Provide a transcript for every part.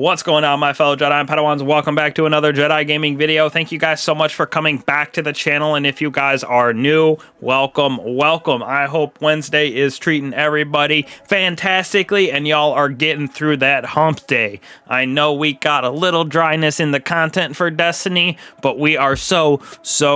What's going on, my fellow Jedi and Padawans? Welcome back to another Jedi gaming video. Thank you guys so much for coming back to the channel, and if you guys are new, welcome. I hope Wednesday is treating everybody fantastically and y'all are getting through that hump day. I know we got a little dryness in the content for Destiny, but we are so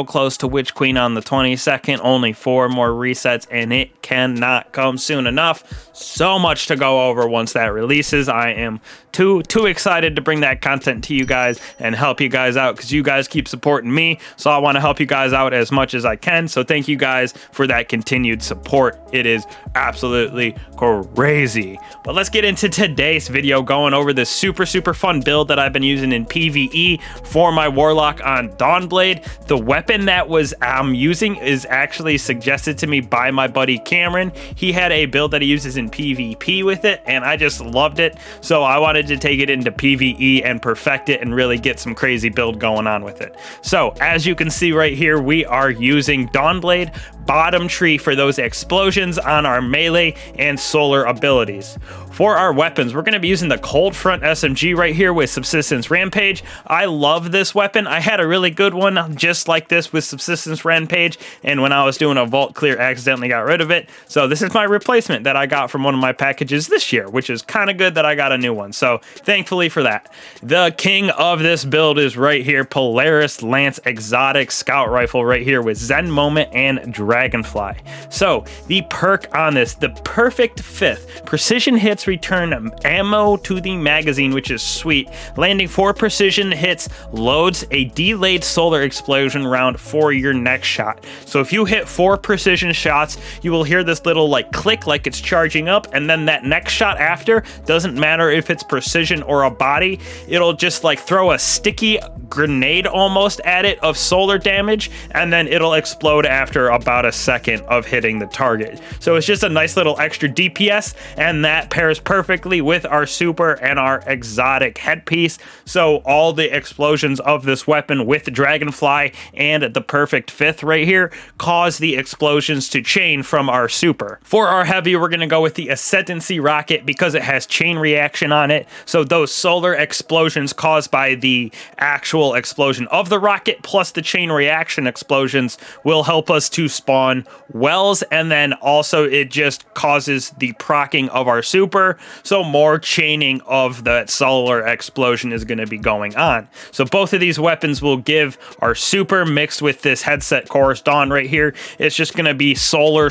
close to Witch Queen on the 22nd. Only 4 more resets and it cannot come soon enough. So much to go over once that releases. I am too excited to bring that content to you guys and help you guys out because you guys keep supporting me, so I want to help you guys out as much as I can. So thank you guys for that continued support. It is absolutely crazy. But let's get into today's video, going over this super fun build that I've been using in PvE for my Warlock on Dawnblade. The weapon that I'm using is actually suggested to me by my buddy Cameron. He had a build that he uses in PvP with it and I just loved it, so I wanted to take it into PvE and perfect it and really get some crazy build going on with it. So as you can see right here, we are using Dawnblade Bottom Tree for those explosions on our melee and solar abilities. For our weapons, we're going to be using the Cold Front SMG right here with Subsistence Rampage. I love this weapon. I had a really good one just like this with Subsistence Rampage, and when I was doing a vault clear, accidentally got rid of it. So this is my replacement that I got from one of my packages this year, which is kind of good that I got a new one. So thankfully for that. The king of this build is right here, Polaris Lance Exotic Scout Rifle right here with Zen Moment and Dragonfly. So the perk on this, the perfect fifth. Precision hits return ammo to the magazine, which is sweet. Landing 4 precision hits loads a delayed solar explosion round for your next shot. So if you hit 4 precision shots, you will hear this little like click like it's charging up, and then that next shot after, doesn't matter if it's precision or a body, it'll just like throw a sticky grenade almost at it of solar damage, and then it'll explode after about a second of hitting the target. So it's just a nice little extra DPS, and that pairs perfectly with our super and our exotic headpiece. So all the explosions of this weapon with Dragonfly and the perfect fifth right here cause the explosions to chain from our super. For our heavy, we're going to go with the Ascendancy Rocket because it has chain reaction on it. So those solar explosions caused by the actual explosion of the rocket plus the chain reaction explosions will help us to spawn wells, and then also it just causes the proccing of our super, so more chaining of that solar explosion is going to be going on. So both of these weapons will give our super mixed with this headset Chorus Dawn right here. It's just going to be solar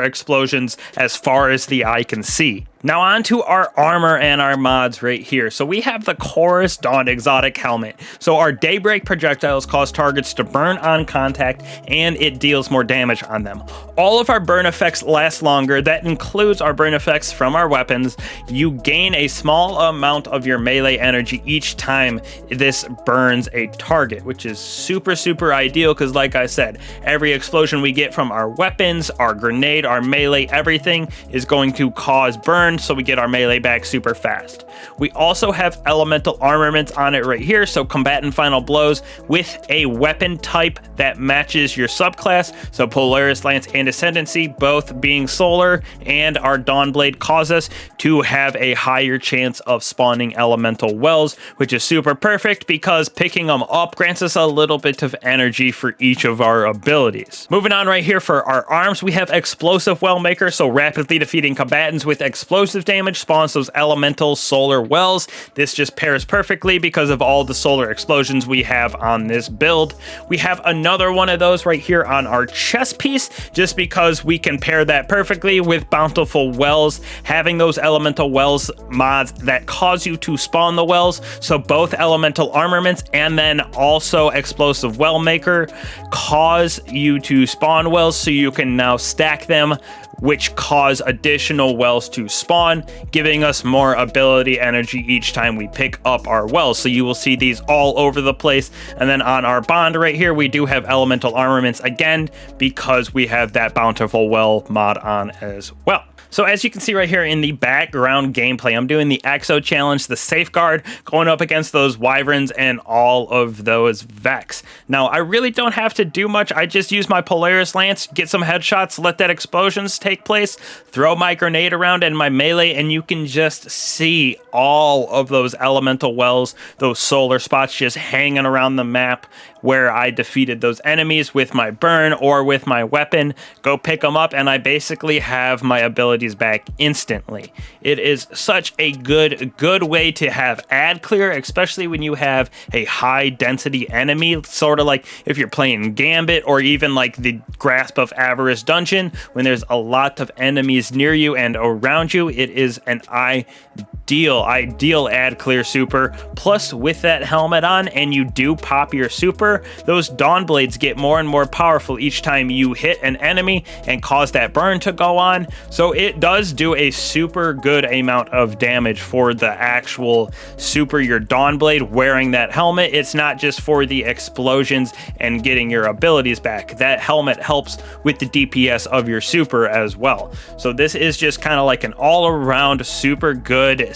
explosions as far as the eye can see. Now on to our armor and our mods right here. So we have the Chorus Dawn Exotic Helmet. So our Daybreak projectiles cause targets to burn on contact, and it deals more damage on them. All of our burn effects last longer. That includes our burn effects from our weapons. You gain a small amount of your melee energy each time this burns a target, which is super ideal because like I said, every explosion we get from our weapons, our grenade, our melee, everything is going to cause burn, so we get our melee back super fast. We also have elemental armaments on it right here, so combatant final blows with a weapon type that matches your subclass. So Polaris Lance and Ascendancy both being solar, and our Dawnblade cause us to have a higher chance of spawning elemental wells, which is super perfect because picking them up grants us a little bit of energy for each of our abilities. Moving on right here for our arms, we have Explosive Well Maker, so rapidly defeating combatants with explosive damage spawns those elemental solar wells. This just pairs perfectly because of all the solar explosions we have on this build. We have another one of those right here on our chest piece just because we can pair that perfectly with Bountiful Wells, having those elemental wells mods that cause you to spawn the wells. So both elemental armaments and then also Explosive Well Maker cause you to spawn wells, so you can now stack them, which cause additional wells to spawn, giving us more ability energy each time we pick up our wells. So you will see these all over the place. And then on our bond right here, we do have elemental armaments again because we have that Bountiful Well mod on as well. So as you can see right here in the background gameplay, I'm doing the Exo Challenge, the Safeguard, going up against those Wyverns and all of those Vex. Now, I really don't have to do much. I just use my Polaris Lance, get some headshots, let that explosions take place, throw my grenade around and my melee, and you can just see all of those elemental wells, those solar spots just hanging around the map where I defeated those enemies with my burn or with my weapon. Go pick them up, and I basically have my abilities back instantly. It is such a good way to have ad clear, especially when you have a high density enemy, sort of like if you're playing Gambit or even like the Grasp of Avarice dungeon, when there's a lot of enemies near you and around you. It is an ideal ad clear super. Plus, with that helmet on and you do pop your super, those Dawnblades get more and more powerful each time you hit an enemy and cause that burn to go on. So it does do a super good amount of damage for the actual super your Dawnblade wearing that helmet. It's not just for the explosions and getting your abilities back. That helmet helps with the DPS of your super as well. So this is just kind of like an all-around super good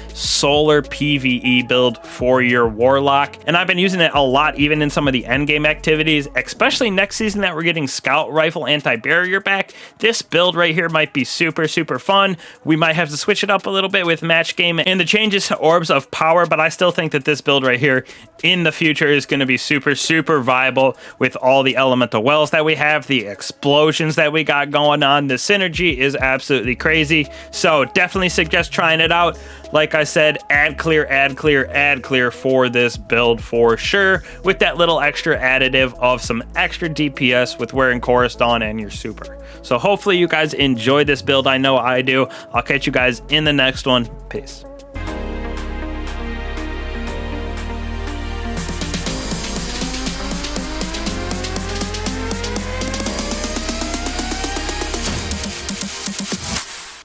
solar PvE build for your Warlock, and I've been using it a lot even in some of the endgame activities, especially next season that we're getting Scout Rifle Anti-Barrier back. This build right here might be super fun. We might have to switch it up a little bit with match game and the changes to Orbs of Power, but I still think that this build right here in the future is going to be super viable with all the elemental wells that we have, the explosions that we got going on. The synergy is absolutely crazy, so definitely suggest trying it out. Like I said, ad clear for this build for sure, with that little extra additive of some extra DPS with wearing Chorus Dawn and your super. So hopefully you guys enjoy this build. I know I do. I'll catch you guys in the next one. Peace.